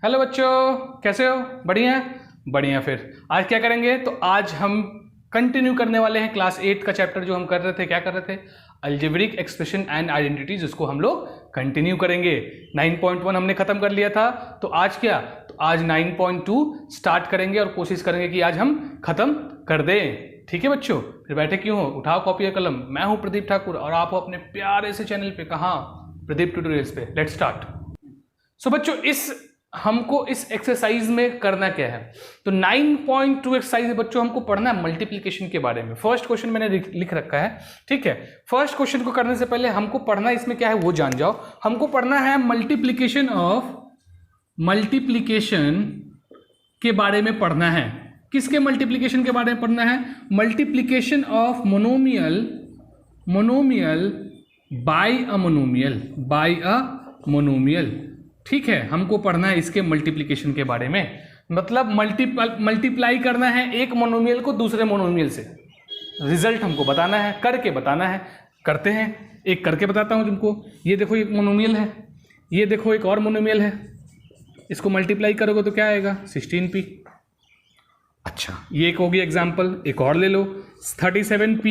Hello बच्चों, कैसे हो? बढ़िया बढ़िया। फिर आज क्या करेंगे? तो आज हम कंटिन्यू करने वाले हैं क्लास 8 का चैप्टर जो हम कर रहे थे। क्या कर रहे थे? अलजेब्रिक एक्सप्रेशन एंड आइडेंटिटीज, उसको हम लोग कंटिन्यू करेंगे। 9.1 हमने खत्म कर लिया था, तो आज क्या? तो आज 9.2 स्टार्ट करेंगे और कोशिश करेंगे कि आज हम खत्म कर दें। ठीक है बच्चों, फिर बैठे क्यों हो? उठाओ कॉपी और कलम। मैं हूं प्रदीप ठाकुर और आप हो अपने प्यारे से चैनल पे। कहाँ? प्रदीप ट्यूटोरियल्स पे। Let's start. सो बच्चों, हमको इस एक्सरसाइज में करना क्या है? तो 9.2 एक्सरसाइज बच्चों हमको पढ़ना है मल्टीप्लिकेशन के बारे में। फर्स्ट क्वेश्चन मैंने लिख रखा है, ठीक है। फर्स्ट क्वेश्चन को करने से पहले हमको पढ़ना इसमें क्या है वो जान जाओ। हमको पढ़ना है मल्टीप्लिकेशन के बारे में पढ़ना है। किसके मल्टीप्लिकेशन के बारे में पढ़ना है? Multiplication of monomial by a monomial. ठीक है, हमको पढ़ना है इसके मल्टीप्लिकेशन के बारे में। मतलब मल्टीप्लाई करना है एक मोनोमियल को दूसरे मोनोमियल से। रिजल्ट हमको बताना है, करके बताना है। करते हैं, एक करके बताता हूं तुमको। ये देखो एक मोनोमियल है, ये देखो एक और मोनोमियल है। इसको मल्टीप्लाई करोगे तो क्या आएगा? 16p। अच्छा, ये एक होगी एग्जाम्पल। एक और ले लो, 37p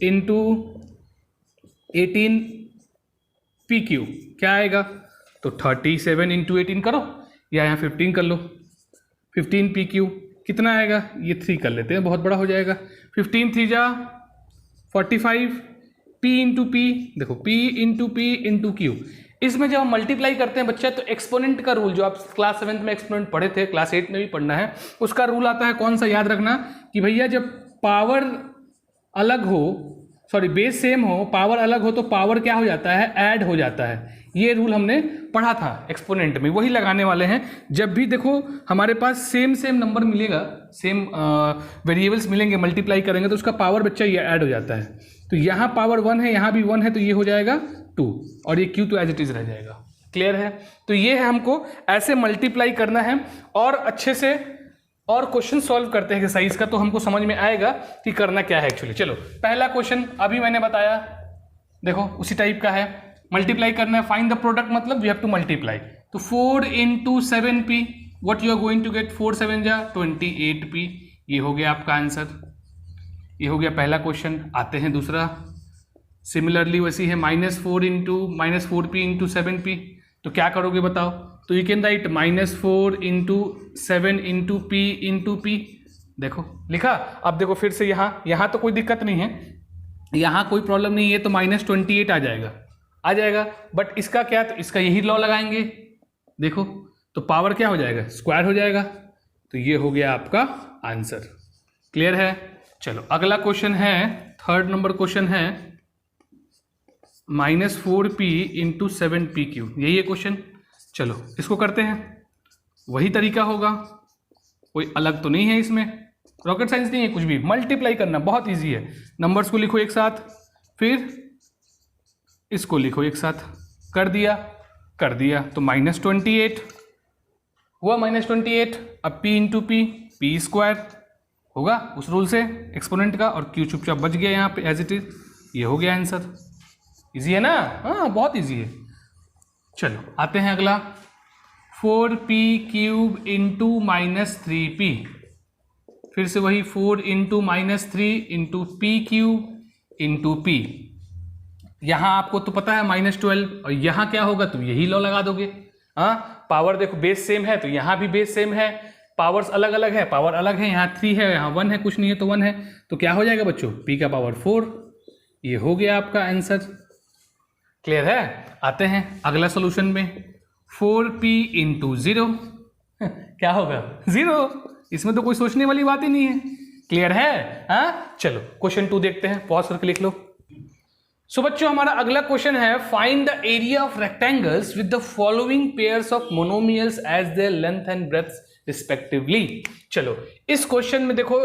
इंटू 18p3। क्या आएगा? तो 37 इंटू 18 करो, या यहाँ 15 कर लो। 15p3 कितना आएगा? ये 3 कर लेते हैं, बहुत बड़ा हो जाएगा। 15 3 जा 45, p इंटू पी। देखो p into P into Q. इसमें जब हम मल्टीप्लाई करते हैं बच्चा, तो एक्सपोनेंट का रूल जो आप क्लास 7 में एक्सपोनेंट पढ़े थे, क्लास 8 में भी पढ़ना है, उसका रूल आता है कौन सा? याद रखना कि भैया जब पावर अलग हो, सॉरी बेस सेम हो, पावर अलग हो, तो पावर क्या हो जाता है? ऐड हो जाता है। ये रूल हमने पढ़ा था एक्सपोनेंट में, वही लगाने वाले हैं। जब भी देखो हमारे पास सेम नंबर मिलेगा, सेम वेरिएबल्स मिलेंगे, मल्टीप्लाई करेंगे तो उसका पावर बच्चा ये ऐड हो जाता है। तो यहाँ पावर 1 है, यहाँ भी 1 है, तो ये हो जाएगा 2, और ये क्यू तो एज इट इज रह जाएगा। क्लियर है? तो ये है, हमको ऐसे मल्टीप्लाई करना है और अच्छे से और क्वेश्चन सॉल्व करते हैं एक्सरसाइज का, तो हमको समझ में आएगा कि करना क्या है एक्चुअली। चलो, पहला क्वेश्चन अभी मैंने बताया, देखो उसी टाइप का है। मल्टीप्लाई करना है, फाइंड द प्रोडक्ट, मतलब वी हैव टू मल्टीप्लाई। तो 4 into 7p, what you are going to get? 4 7 जा 28p। ये हो गया आपका आंसर। ये हो गया पहला क्वेश्चन। आते हैं दूसरा। सिमिलरली वैसी है, -4p इंटू 7p। तो क्या करोगे बताओ? तो you can write -4 into 7 into p। देखो लिखा। अब देखो फिर से यहाँ तो कोई दिक्कत नहीं है, यहाँ कोई प्रॉब्लम नहीं है, तो -28 आ जाएगा। बट इसका क्या? तो इसका यही लॉ लगाएंगे। देखो तो पावर क्या हो जाएगा? स्क्वायर हो जाएगा। तो ये हो गया आपका आंसर। क्लियर है? चलो अगला क्वेश्चन है, थर्ड नंबर क्वेश्चन है, -4p इंटू 7p3। यही है क्वेश्चन। चलो इसको करते हैं, वही तरीका होगा, कोई अलग तो नहीं है इसमें, रॉकेट साइंस नहीं है कुछ भी। मल्टीप्लाई करना बहुत इजी है। नंबर्स को लिखो एक साथ, फिर इसको लिखो एक साथ। कर दिया तो -28 हुआ, -28। अब p इंटू p स्क्वायर होगा उस रूल से एक्सपोनेंट का, और q चुपचाप बच गया यहाँ पे एज इट इज। ये हो गया आंसर। इजी है ना? हाँ बहुत इजी है। चलो आते हैं अगला, 4p³ इंटू -3p। फिर से वही 4 into -3 into p³ into p। यहाँ आपको तो पता है -12, और यहाँ क्या होगा? तो यही लॉ लगा दोगे। हाँ, पावर देखो बेस सेम है, तो यहाँ भी बेस सेम है। पावर्स अलग अलग है, पावर अलग है, यहाँ 3 है, यहाँ 1 है, कुछ नहीं है तो 1 है। तो क्या हो जाएगा बच्चों? p का पावर 4। ये हो गया आपका आंसर। क्लियर है? आते हैं अगला सोल्यूशन में, 4p इंटू 0। क्या होगा? 0। इसमें तो कोई सोचने वाली बात ही नहीं है। क्लियर है? हाँ चलो क्वेश्चन 2 देखते हैं, पॉज करके लिख लो। सो बच्चों हमारा अगला क्वेश्चन है, find the area of rectangles with the following pairs of monomials as their length and breadth respectively. चलो इस क्वेश्चन में देखो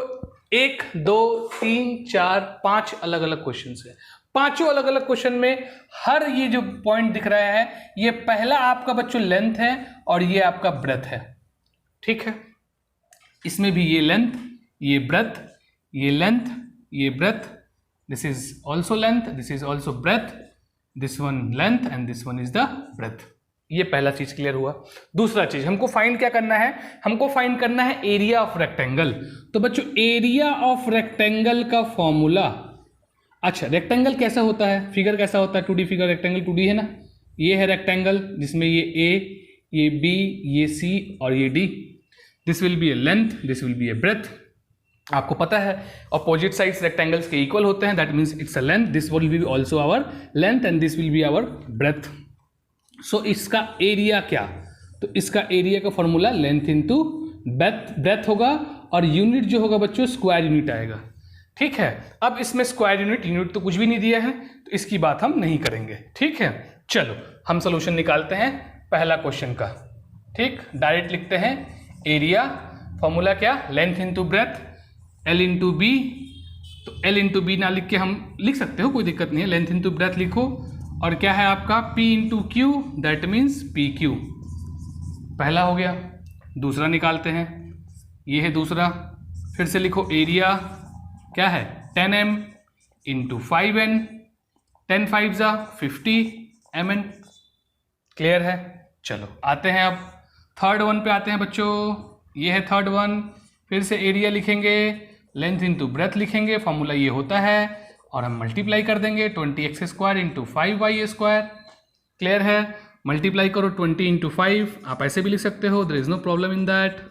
1 2 3 4 5 अलग अलग क्वेश्चन है। पांचों अलग अलग क्वेश्चन में हर ये जो पॉइंट दिख रहा है, ये पहला आपका बच्चों लेंथ है और ये आपका ब्रेथ है। ठीक है, इसमें भी ये लेंथ, ये ब्रेथ, ये लेंथ, ये breath, this is also length, this is also breadth, this one length and this one is the breadth. ये पहला चीज क्लियर हुआ। दूसरा चीज हमको फाइंड क्या करना है, हमको फाइंड करना है एरिया ऑफ रेक्टेंगल। तो बच्चों एरिया ऑफ रेक्टेंगल का फॉर्मूला, अच्छा रेक्टेंगल कैसा होता है, फिगर कैसा होता है, 2D फिगर, रेक्टेंगल 2D है ना, ये है रेक्टेंगल जिसमें ये A, ये B, ये C और ये D। This will be a length, this will be a breath. आपको पता है अपोजिट साइड्स रेक्टेंगल्स के इक्वल होते हैं, that means it's a length, this will be also our length and this will be our breath. So इसका area क्या, तो इसका एरिया का फॉर्मूला लेंथ इंटू ब्रेथ होगा और यूनिट जो होगा बच्चों स्क्वायर यूनिट आएगा। ठीक है, अब इसमें स्क्वायर यूनिट तो कुछ भी नहीं दिया है तो इसकी बात हम नहीं करेंगे। ठीक है, चलो हम सोल्यूशन निकालते हैं पहला क्वेश्चन का। ठीक, डायरेक्ट लिखते हैं एरिया, फॉर्मूला क्या, length into breadth, L into B. तो L इंटू बी ना लिख के हम लिख सकते हो, कोई दिक्कत नहीं है, लेंथ इंटू ब्रेथ लिखो और क्या है आपका P into Q, that means P Q. पहला हो गया। दूसरा निकालते हैं, ये है दूसरा, फिर से लिखो एरिया क्या है 10m इंटू 5n, 10 5 जा 50 mn। क्लियर है, चलो आते हैं अब थर्ड वन पे आते हैं बच्चों, ये है थर्ड वन। फिर से एरिया लिखेंगे, लेंथ इंटू ब्रेथ लिखेंगे, फॉर्मूला ये होता है और हम मल्टीप्लाई कर देंगे 20x square into 5y square. Clear है, मल्टीप्लाई करो 20 इंटू 5, आप ऐसे भी लिख सकते हो, there is no problem in that,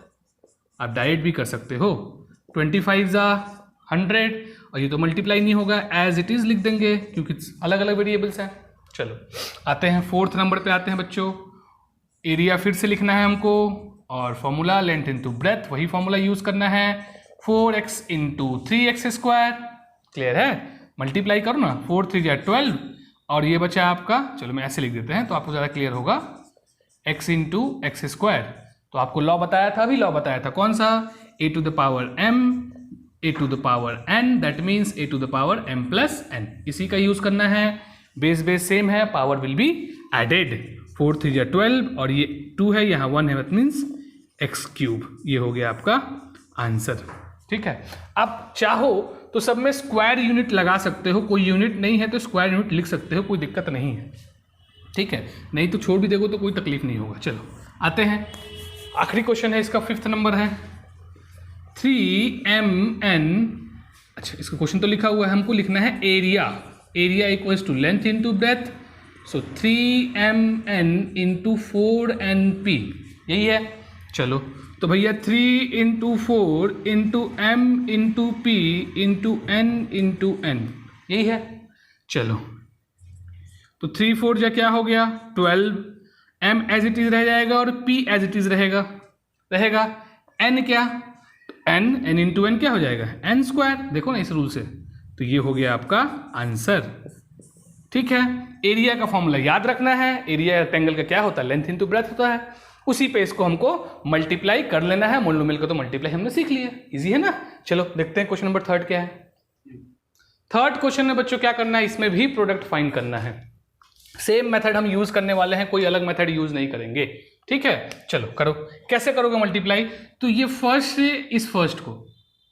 आप डायरेक्ट भी कर सकते हो, 25 जा 100 और ये तो मल्टीप्लाई नहीं होगा, एज इट इज लिख देंगे क्योंकि अलग अलग वेरिएबल्स हैं। चलो आते हैं फोर्थ नंबर पे आते हैं बच्चों, एरिया फिर से लिखना है हमको और फॉर्मूला लेंथ इंटू ब्रेथ, वही फॉर्मूला यूज करना है, 4x into 3x square. Clear है, मल्टीप्लाई करो ना, 4 3 जा 12 और ये बचा आपका, चलो मैं ऐसे लिख देते हैं तो आपको ज़्यादा क्लियर होगा, x इंटू एक्स स्क्वायर। तो आपको लॉ बताया था, अभी लॉ बताया था कौन सा, a to the power m, a to the power n, that means a to the power m plus n, इसी का यूज करना है। बेस सेम है, पावर विल बी एडेड, 4 3 जा 12 और ये 2 है, यहाँ 1 है, दैट मीन्स एक्स क्यूब। ये हो गया आपका आंसर। ठीक है, अब चाहो तो सब में स्क्वायर यूनिट लगा सकते हो, कोई यूनिट नहीं है तो स्क्वायर यूनिट लिख सकते हो, कोई दिक्कत नहीं है। ठीक है, नहीं तो छोड़ भी देखो तो कोई तकलीफ नहीं होगा। चलो आते हैं, आखिरी क्वेश्चन है इसका, 5th नंबर है, 3mn। अच्छा इसका क्वेश्चन तो लिखा हुआ है, हमको लिखना है area equals to length into breadth, so 3mn into 4np, यही है। चलो तो भैया 3 into 4 into m into p into n into n, यही है। चलो तो 3 4 जा क्या हो गया 12, m एज इट इज रह जाएगा और p एज इट इज रहेगा, n क्या, n इंटू n क्या हो जाएगा n स्क्वायर, देखो ना इस रूल से, तो ये हो गया आपका आंसर। ठीक है, एरिया का फॉर्मूला याद रखना है, एरिया रेक्टेंगल का क्या होता है, लेंथ इंटू ब्रेथ होता है, उसी पे इसको हमको मल्टीप्लाई कर लेना है, मोनोमियल को तो मल्टीप्लाई हमने सीख लिया, इजी है ना। चलो देखते हैं क्वेश्चन नंबर 3 क्या है। थर्ड क्वेश्चन में बच्चों क्या करना है, इसमें भी प्रोडक्ट फाइंड करना है, सेम मेथड हम यूज करने वाले हैं, कोई अलग मेथड यूज नहीं करेंगे। ठीक है, चलो करो, कैसे करोगे मल्टीप्लाई, तो ये फर्स्ट से इस फर्स्ट को,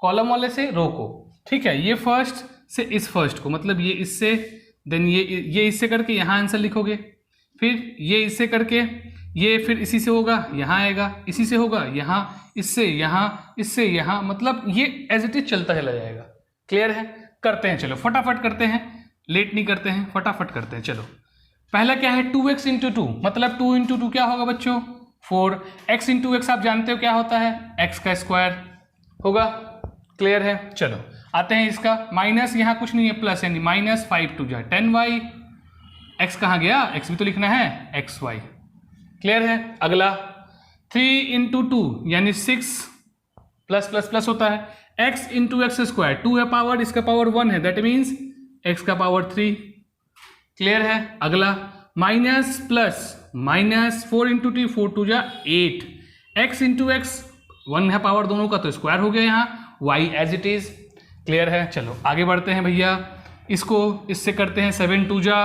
कॉलम वाले से रो को, ठीक है, ये फर्स्ट से इस फर्स्ट को, मतलब ये इससे, देन ये इससे करके यहाँ आंसर लिखोगे, फिर ये इससे करके ये, फिर इसी से होगा यहाँ आएगा, इसी से होगा यहाँ, इससे यहाँ, इससे यहाँ, मतलब ये एज इट इज चलता चला जाएगा। क्लियर है, करते हैं, चलो फटाफट करते हैं, लेट नहीं करते हैं, फटाफट करते हैं। चलो पहला क्या है 2x इंटू 2, मतलब 2 इंटू 2 क्या होगा बच्चों 4, x इंटू एक्स आप जानते हो क्या होता है x का स्क्वायर होगा। क्लियर है, चलो आते हैं इसका, माइनस यहाँ कुछ नहीं है, प्लस यानी माइनस 5 2 जा 10y, x कहाँ गया, x भी तो लिखना है xy। क्लियर है, अगला 3 इंटू 2 यानी 6 प्लस प्लस प्लस होता है, x इंटू एक्स स्क्वायर, 2 है पावर, इसका पावर 1 है, दैट मीन्स x का पावर 3। क्लियर है, अगला माइनस प्लस माइनस 4 इंटू 2 4 2 जा 8, x इंटू एक्स 1 है पावर दोनों का तो स्क्वायर हो गया यहाँ, y as it is. Clear है, चलो आगे बढ़ते हैं भैया, इसको इससे करते हैं 7 2 जा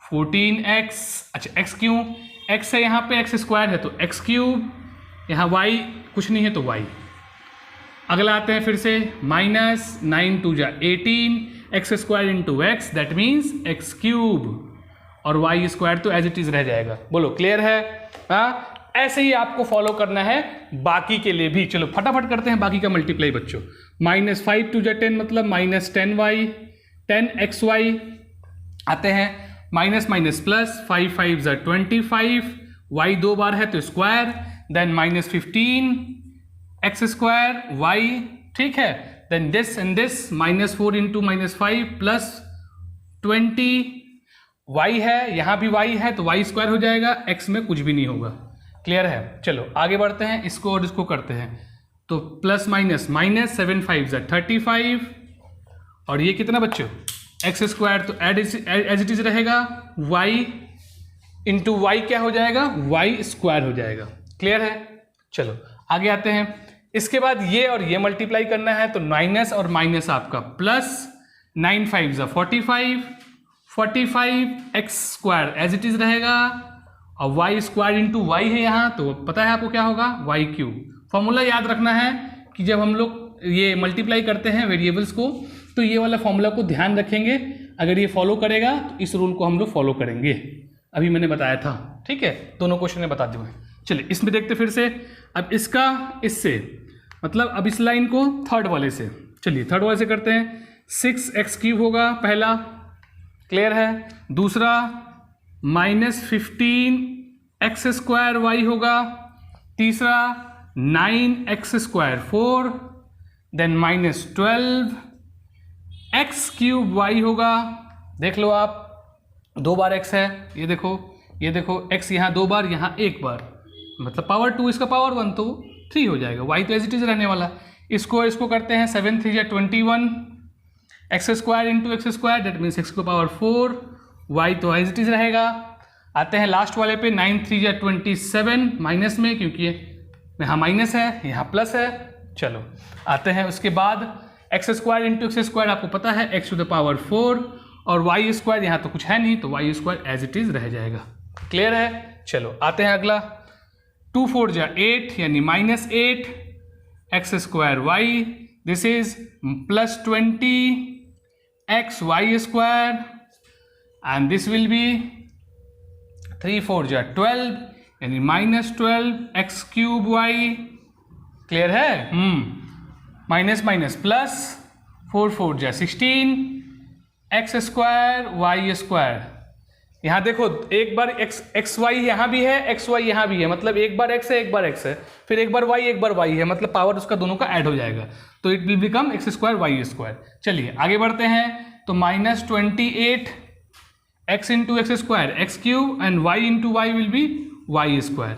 14x, अच्छा x क्यों, x है यहाँ पे x स्क्वायर है तो x क्यूब, यहाँ y कुछ नहीं है तो y। अगला आते हैं फिर से माइनस 9 2 जा 18, x square into x that means x cube, और वाई स्क्वायर तो एज इट इज रह जाएगा। बोलो क्लियर है? हाँ, ऐसे ही आपको फॉलो करना है बाकी के लिए भी। चलो फटाफट करते हैं बाकी का मल्टीप्लाई बच्चों। -5 2 10 मतलब -10y 10xy आते हैं, माइनस माइनस प्लस 5 5 ज़ा 25, y 2 बार है तो square, then -15 x square y, ठीक है, then this and this -4 into -5 plus 20 y है, यहाँ भी y है तो y स्क्वायर हो जाएगा, x में कुछ भी नहीं होगा। क्लियर है? चलो आगे बढ़ते हैं, इसको और इसको करते हैं। तो प्लस माइनस माइनस 7 5 ज़ा 35 और ये कितना बच्चों एक्स स्क्वायर तो एज इट इज रहेगा, y इंटू वाई क्या हो जाएगा, y स्क्वायर हो जाएगा। क्लियर है? चलो आगे आते हैं। इसके बाद ये और ये मल्टीप्लाई करना है तो माइनस और माइनस आपका प्लस 9 5 ज़ा 45 x square as it is रहेगा और वाई स्क्वायर इंटू वाई है यहाँ तो पता है आपको क्या होगा, वाई क्यूब। फॉर्मूला याद रखना है कि जब हम लोग ये मल्टीप्लाई करते हैं वेरिएबल्स को तो ये वाला फॉर्मूला को ध्यान रखेंगे। अगर ये फॉलो करेगा तो इस रूल को हम लोग फॉलो करेंगे, अभी मैंने बताया था। ठीक है, दोनों क्वेश्चन में बता दिए। चलिए इसमें देखते फिर से। अब इसका इससे मतलब अब इस लाइन को थर्ड वाले से, चलिए थर्ड वाले से करते हैं। 6x³ होगा पहला, क्लियर है। दूसरा -15x स्क्वायर वाई होगा। तीसरा 9x square 4, then -12x³ Y होगा। देख लो आप, 2 बार x है, ये देखो x यहाँ 2 बार, यहाँ 1 बार, मतलब पावर 2, इसका पावर 1 तो 3 हो जाएगा। y तो एज इट इज रहने वाला। इसको करते हैं 7 3 = 21 x square into x square, that means x को पावर 4, y तो एज इट इज रहेगा। आते हैं लास्ट वाले पे, 9 3 = 27 माइनस में, क्योंकि यहाँ माइनस है यहाँ प्लस है। चलो आते हैं उसके बाद x square into x square, आपको पता है x टू द पावर 4 और वाई स्क्वायर यहाँ तो कुछ है नहीं तो y square as it is रह जाएगा। क्लियर है? चलो आते हैं अगला। 2 4 = 8 यानी -8 x square y, this is +20 x y square and this will be 3 4 = 12 यानी -12 x³ वाई। क्लियर है? Minus minus plus 4 4 = 16 x square y square. यहाँ देखो एक बार एक्स वाई यहाँ भी है, एक्स वाई यहाँ भी है, मतलब एक बार एक्स है एक बार एक्स है, फिर एक बार वाई है, मतलब पावर उसका दोनों का ऐड हो जाएगा तो it will become x square y square. चलिए आगे बढ़ते हैं। तो -28 x into x square x³ and y into y will be y square.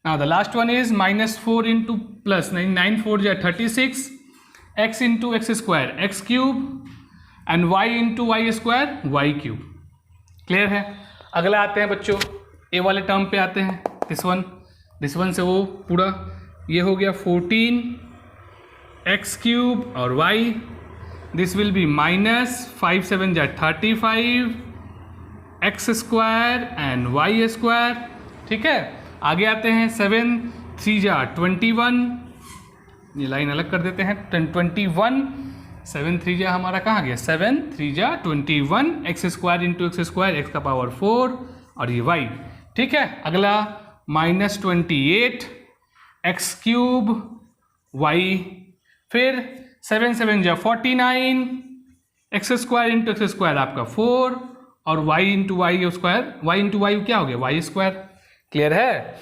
Now the last one is -4 into plus 9 4 = 36 x into x square x³ and y into y square y³। Clear है? अगला आते हैं बच्चों, ए वाले term पे आते हैं। This one से वो पूरा ये हो गया 14 x³ और y, this will be -5 7 = 35 x square and y square. ठीक है, आगे आते हैं। 7 3 = 21, ये लाइन अलग कर देते हैं। 21 7 3 हमारा कहाँ गया, 7 3 = 21 x square into x square, x का पावर 4 और ये वाई। ठीक है, अगला -28 x³ वाई, फिर 7 7 = 49 x square into x square आपका 4 और y into y square, y into y क्या हो गया, वाई स्क्वायर। क्लियर है?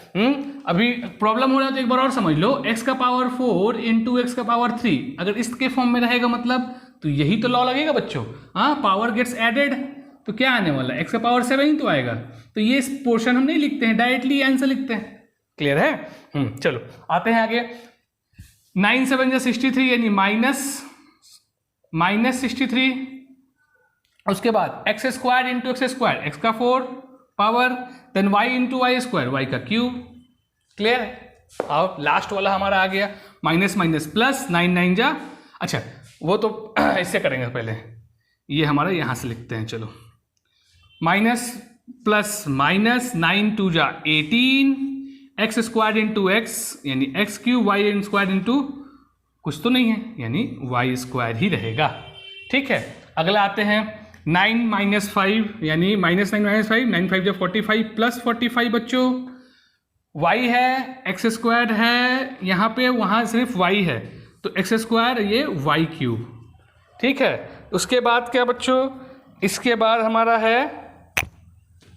अभी प्रॉब्लम हो रहा है तो एक बार और समझ लो। x का पावर 4 इंटू एक्स का पावर 3 अगर इसके फॉर्म में रहेगा मतलब तो यही तो लॉ लगेगा बच्चों। हाँ, पावर गेट्स एडेड तो क्या आने वाला है, x का पावर 7 ही तो आएगा। तो ये पोर्शन हम नहीं लिखते हैं, डायरेक्टली आंसर लिखते हैं। क्लियर है? चलो आते हैं आगे। 9 7 = 63 यानी -63, उसके बाद x square into x square, x का 4 power, then y into y square, y का क्यूब। क्लियर है? अब लास्ट वाला हमारा आ गया माइनस माइनस प्लस 9 9 = अच्छा वो तो इससे करेंगे पहले, ये हमारा यहाँ से लिखते हैं। चलो minus plus minus 9 2 = 18 x square into x यानी x³ वाई स्क्वायर इंटू कुछ तो नहीं है यानी वाई स्क्वायर ही रहेगा। ठीक है, अगला आते हैं 9 माइनस 5 यानी -9 माइनस 5, 9 5 जब 45 प्लस 45 बच्चों, y है एक्स स्क्वायर है यहाँ पे, वहाँ सिर्फ y है तो एक्स स्क्वायर ये y क्यूब, ठीक है। उसके बाद क्या बच्चों, इसके बाद हमारा है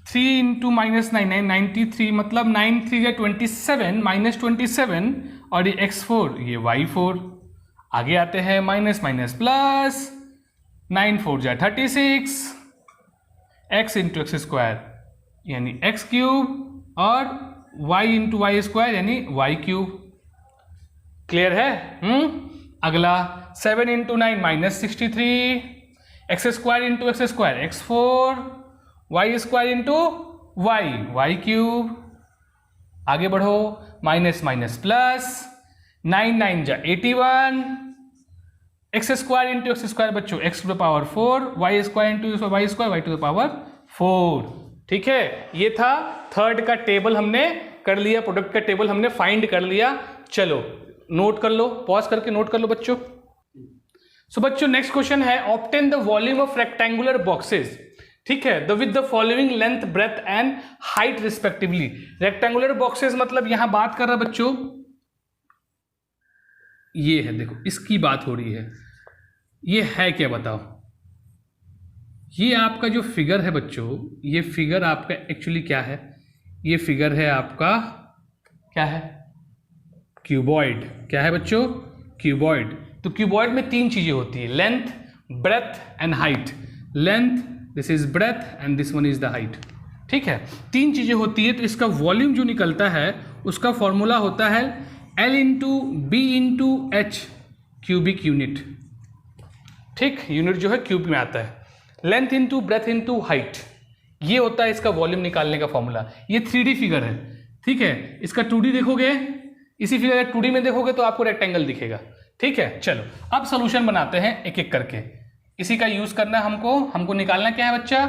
3 इंटू माइनस 9 93, मतलब 9 3 या 27 माइनस 27 और ये x4 ये y4। आगे आते हैं माइनस माइनस प्लस, 9 4 जा 36, x इंटू एक्स स्क्वायर यानी x क्यूब और y इंटू वाई स्क्वायर यानी y क्यूब। क्लियर है? अगला 7 into 9 minus 63, x square into x square x4, y square into y cube. आगे बढ़ो, माइनस माइनस प्लस, 9 9 जा 81, x square into x square बच्चों x to the power 4, y square into y square y to the power 4। ठीक है, ये था third का table हमने कर लिया, प्रोडक्ट का टेबल हमने फाइंड कर लिया। चलो नोट कर लो, पॉज करके नोट कर लो बच्चों। सो बच्चों नेक्स्ट क्वेश्चन है, obtain the volume of rectangular boxes, ठीक है, the with the following length breadth and height respectively. Rectangular boxes मतलब यहां बात कर रहा बच्चों, ये है, देखो इसकी बात हो रही है। ये है क्या बताओ? ये आपका जो फिगर है बच्चों, ये फिगर आपका एक्चुअली क्या है? ये फिगर है आपका क्या है? क्यूबॉइड। क्या है बच्चों? क्यूबॉइड। तो क्यूबॉइड में तीन चीजें होती है, length, breadth and height. Length, this is breadth and this one is the height. ठीक है, तीन चीजें होती है। तो इसका वॉल्यूम जो निकलता है उसका फॉर्मूला होता है L into b into h cubic unit. ठीक, यूनिट जो है क्यूब में आता है। Length into breadth into height, ये होता है इसका वॉल्यूम निकालने का फॉर्मूला। ये 3D फिगर है, ठीक है। इसका 2D देखोगे, इसी फिगर 2D में देखोगे तो आपको रेक्टेंगल दिखेगा। ठीक है, चलो अब सोल्यूशन बनाते हैं एक एक करके। इसी का यूज करना है हमको निकालना क्या है बच्चा?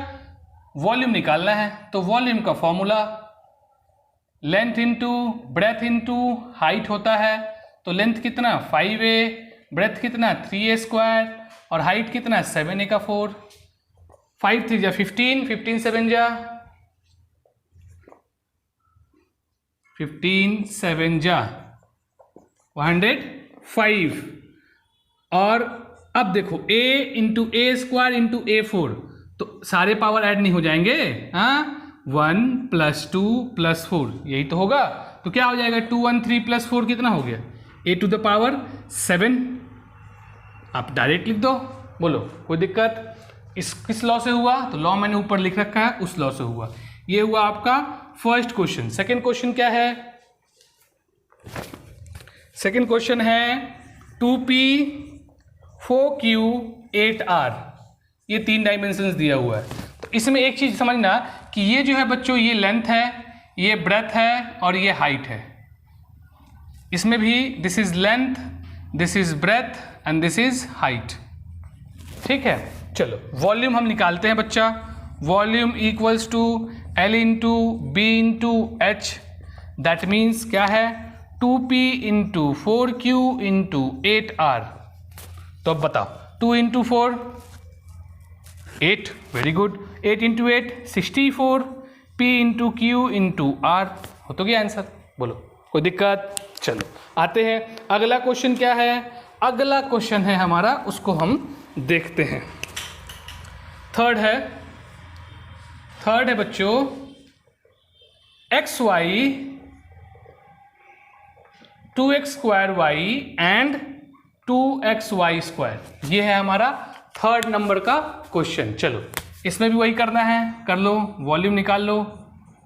वॉल्यूम निकालना है। तो वॉल्यूम का formula length into breadth into height होता है। तो लेंथ कितना 5a, ब्रेथ कितना 3a स्क्वायर और हाइट कितना 7a का 4। 5 3 जा 15, 15 7 जा 15 7 जा 105। और अब देखो a into A square into A4, तो सारे पावर ऐड नहीं हो जाएंगे, हाँ 1 + 2 + 4 यही तो होगा। तो क्या हो जाएगा 2 1 3 + 4 कितना हो गया? a to the power 7। आप डायरेक्ट लिख दो, बोलो कोई दिक्कत? इस किस लॉ से हुआ? तो लॉ मैंने ऊपर लिख रखा है, उस लॉ से हुआ। ये हुआ आपका फर्स्ट क्वेश्चन। सेकंड क्वेश्चन क्या है? सेकंड क्वेश्चन है 2p 4q 8r, ये 3 डायमेंशंस दिया हुआ है। तो इसमें एक चीज समझना कि ये जो है बच्चों, ये लेंथ है, ये ब्रेथ है और ये हाइट है। इसमें भी this is length, this is breadth and this is height. ठीक है, चलो वॉल्यूम हम निकालते हैं बच्चा। Volume equals to L into b into h, that means क्या है 2p into 4q into 8r। तो अब बताओ 2 into 4 8, very good. 8 into 8 64, p into q into r हो तो गया आंसर। बोलो कोई दिक्कत? चलो आते हैं, अगला क्वेश्चन क्या है? अगला क्वेश्चन है हमारा, उसको हम देखते हैं। थर्ड है बच्चों xy 2x² and 2xy square, ये है हमारा थर्ड नंबर का क्वेश्चन। चलो इसमें भी वही करना है, कर लो। वॉल्यूम निकाल लो,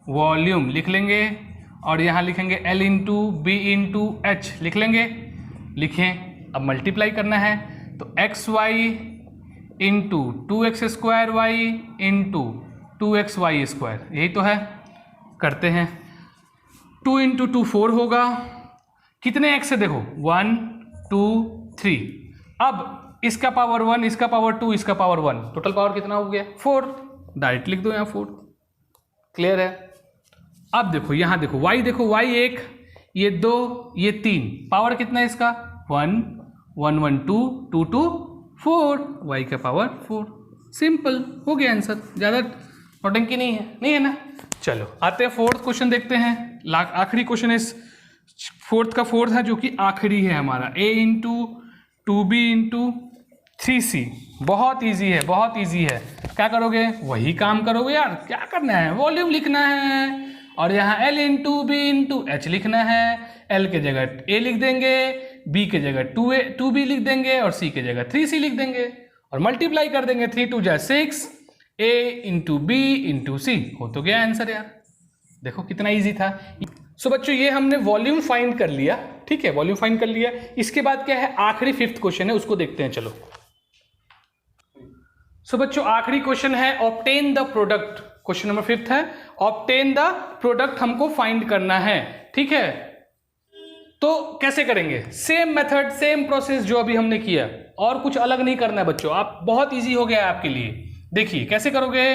वॉल्यूम लिख लेंगे और यहाँ लिखेंगे L into b into h लिख लेंगे। लिखें, अब मल्टीप्लाई करना है तो xy into 2x² y into 2xy square, यही तो है। करते हैं, 2 इंटू 2 4 होगा। कितने x है देखो 1 2 3। अब इसका पावर 1, इसका पावर 2, इसका पावर 1, टोटल पावर कितना हो गया 4। डायरेक्ट लिख दो यहाँ 4। क्लियर है? अब देखो यहाँ देखो y, देखो y 1, ये 2, ये 3, पावर कितना है इसका 1 1 1 2 2 2 4, y का पावर 4। सिंपल हो गया आंसर, ज़्यादा नौटंकी नहीं है ना। चलो आते हैं फोर्थ क्वेश्चन देखते हैं। आखिरी क्वेश्चन है फोर्थ का, फोर्थ है जो कि आखिरी है हमारा, a into 2b into 3c। बहुत इजी है, बहुत इजी है। क्या करोगे, वही काम करोगे यार, क्या करना है, वॉल्यूम लिखना है और यहाँ l into b into h लिखना है। l के जगह a लिख देंगे, b के जगह 2b लिख देंगे और c के जगह 3c लिख देंगे और मल्टीप्लाई कर देंगे। 3 2 जा 6, a इंटू बी इंटू सी। हो तो गया आंसर यार, देखो कितना इजी था। सो बच्चों ये हमने वॉल्यूम फाइंड कर लिया, ठीक है, वॉल्यूम फाइंड कर लिया। इसके बाद क्या है, आखिरी फिफ्थ क्वेश्चन है, उसको देखते हैं। चलो सो बच्चों आखिरी क्वेश्चन है obtain the product. Question number fifth है ऑब्टेन द प्रोडक्ट, हमको फाइंड करना है, ठीक है। तो कैसे करेंगे, सेम मेथड सेम प्रोसेस जो अभी हमने किया, और कुछ अलग नहीं करना है बच्चों। आप बहुत इजी हो गया है आपके लिए। देखिए कैसे करोगे,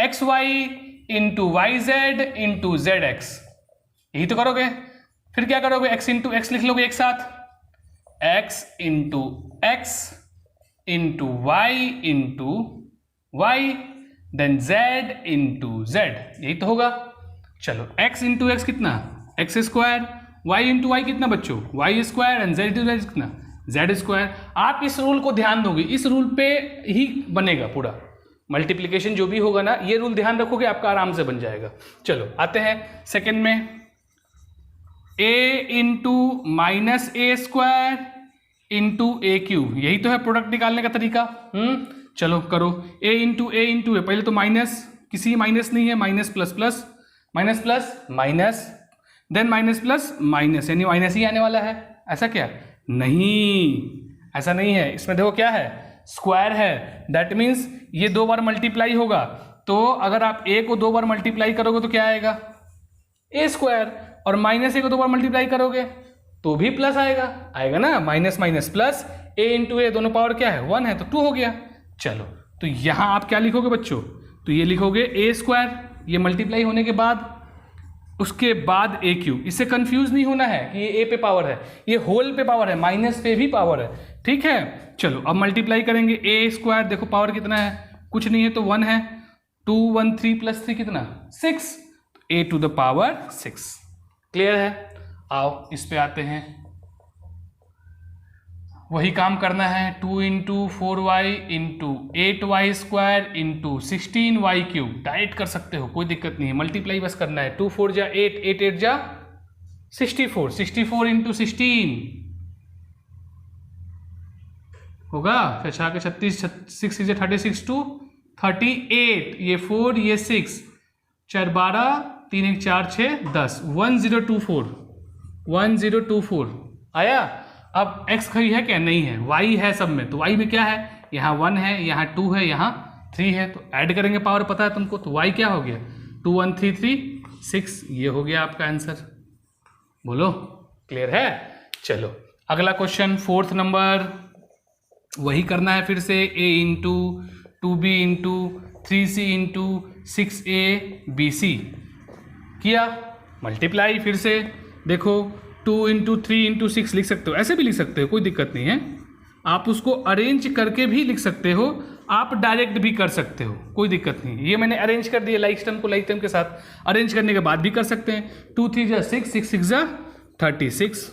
x y into y z into z x, यही तो करोगे। फिर क्या करोगे, x इंटू एक्स लिख लोगे एक साथ, x into x into y into y, then z into z, यही तो होगा। चलो x इंटू एक्स कितना, x square, y into y कितना बच्चों, y square, and z into z कितना, जेड स्क्वायर। आप इस रूल को ध्यान दोगे, इस रूल पे ही बनेगा पूरा मल्टीप्लीकेशन जो भी होगा ना, ये रूल ध्यान रखोगे आपका आराम से बन जाएगा। चलो आते हैं सेकंड में, a into minus A square into A cube, यही तो है प्रोडक्ट निकालने का तरीका। चलो करो, a इंटू ए, पहले तो माइनस, किसी माइनस नहीं है, minus plus plus, minus plus minus, then minus plus minus, यानी माइनस ही आने वाला है। ऐसा क्या, नहीं ऐसा नहीं है, इसमें देखो क्या है, स्क्वायर है, दैट मीन्स ये 2 बार मल्टीप्लाई होगा। तो अगर आप a को 2 बार मल्टीप्लाई करोगे तो क्या आएगा, ए स्क्वायर, और माइनस ए को 2 बार मल्टीप्लाई करोगे तो भी प्लस आएगा ना, माइनस माइनस प्लस, ए इंटू ए, दोनों पावर क्या है 1 है तो 2 हो गया। चलो तो यहां आप क्या लिखोगे बच्चों, तो ये लिखोगे ए स्क्वायर, ये मल्टीप्लाई होने के बाद, उसके बाद ए क्यूब। इससे कंफ्यूज नहीं होना है कि ये ए पे पावर है, ये होल पे पावर है, माइनस पे भी पावर है, ठीक है। चलो अब मल्टीप्लाई करेंगे, ए स्क्वायर देखो पावर कितना है, कुछ नहीं है तो 1 है, 2 1 3 प्लस 3 कितना 6, ए टू द पावर 6। क्लियर है, आओ इस पे आते हैं, वही काम करना है। 2 into 4y into 8y square into 16y cube, direct कर सकते हो, कोई दिक्कत नहीं है, मल्टीप्लाई बस करना है। 2 4 जा 8, 8 8 जा 64, 64 इंटू 16 होगा, फिर 36, 6 6 36 टू 38, ये 4 ये 6, 4 12, 3 1 4 6 10, 1024, 1024 आया। अब x खड़ी है क्या, नहीं है, y है सब में, तो y में क्या है, यहाँ 1 है, यहाँ 2 है, यहाँ 3 है, तो ऐड करेंगे, पावर पता है तुमको, तो y क्या हो गया 2 1 3 3 6, ये हो गया आपका आंसर। बोलो क्लियर है। चलो अगला क्वेश्चन फोर्थ नंबर, वही करना है फिर से, a into 2b into 3c into 6abc किया, मल्टीप्लाई फिर से, देखो 2 इंटू 3 इंटू 6 लिख सकते हो, ऐसे भी लिख सकते हो, कोई दिक्कत नहीं है। आप उसको अरेंज करके भी लिख सकते हो, आप डायरेक्ट भी कर सकते हो, कोई दिक्कत नहीं है। ये मैंने अरेंज कर दिया, लाइक टर्म को लाइक टर्म के साथ अरेंज करने के बाद भी कर सकते हैं। 2 3 जा 6, 6 6 जा 36,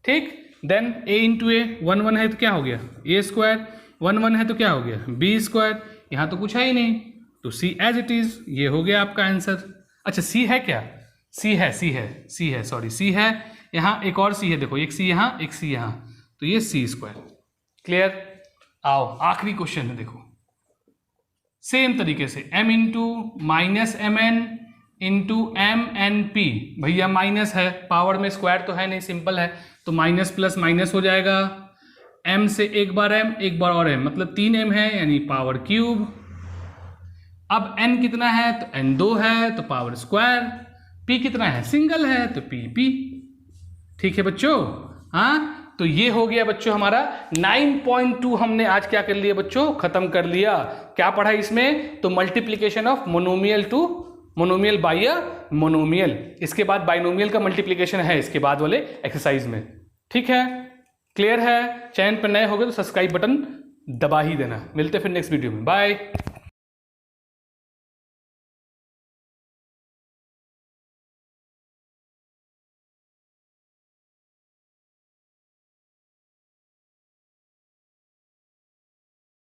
ठीक। देन a इंटू ए, 1 1 है तो क्या हो गया ए स्क्वायर, 1 1 है तो क्या हो गया बी स्क्वायर, यहाँ तो कुछ है ही नहीं, तो c एज इट इज, ये हो गया आपका आंसर। अच्छा c है क्या, c है, सॉरी c है, यहाँ एक और c है, देखो एक c यहाँ एक c यहाँ, तो ये c स्क्वायर। क्लियर, आओ आखिरी क्वेश्चन है, देखो सेम तरीके से m into minus m n into m n p, भैया माइनस है, पावर में स्क्वायर तो है नहीं, सिंपल है, तो माइनस प्लस माइनस हो जाएगा, m से एक बार m एक बार और m, मतलब 3m है, यानी पावर क्यूब। अब n कितना है, तो n 2 है तो पावर स्क्वायर, p कितना है, सिंगल है तो p। ठीक है बच्चों, हाँ तो ये हो गया बच्चों हमारा 9.2, हमने आज क्या कर लिया बच्चों, खत्म कर लिया। क्या पढ़ा इसमें, तो multiplication of monomial to monomial by a monomial, इसके बाद बाइनोमियल का मल्टीप्लीकेशन है इसके बाद वाले एक्सरसाइज में। ठीक है, क्लियर है। चैनल पर नए हो गए तो सब्सक्राइब बटन दबा ही देना। मिलते हैं फिर नेक्स्ट वीडियो में, बाय।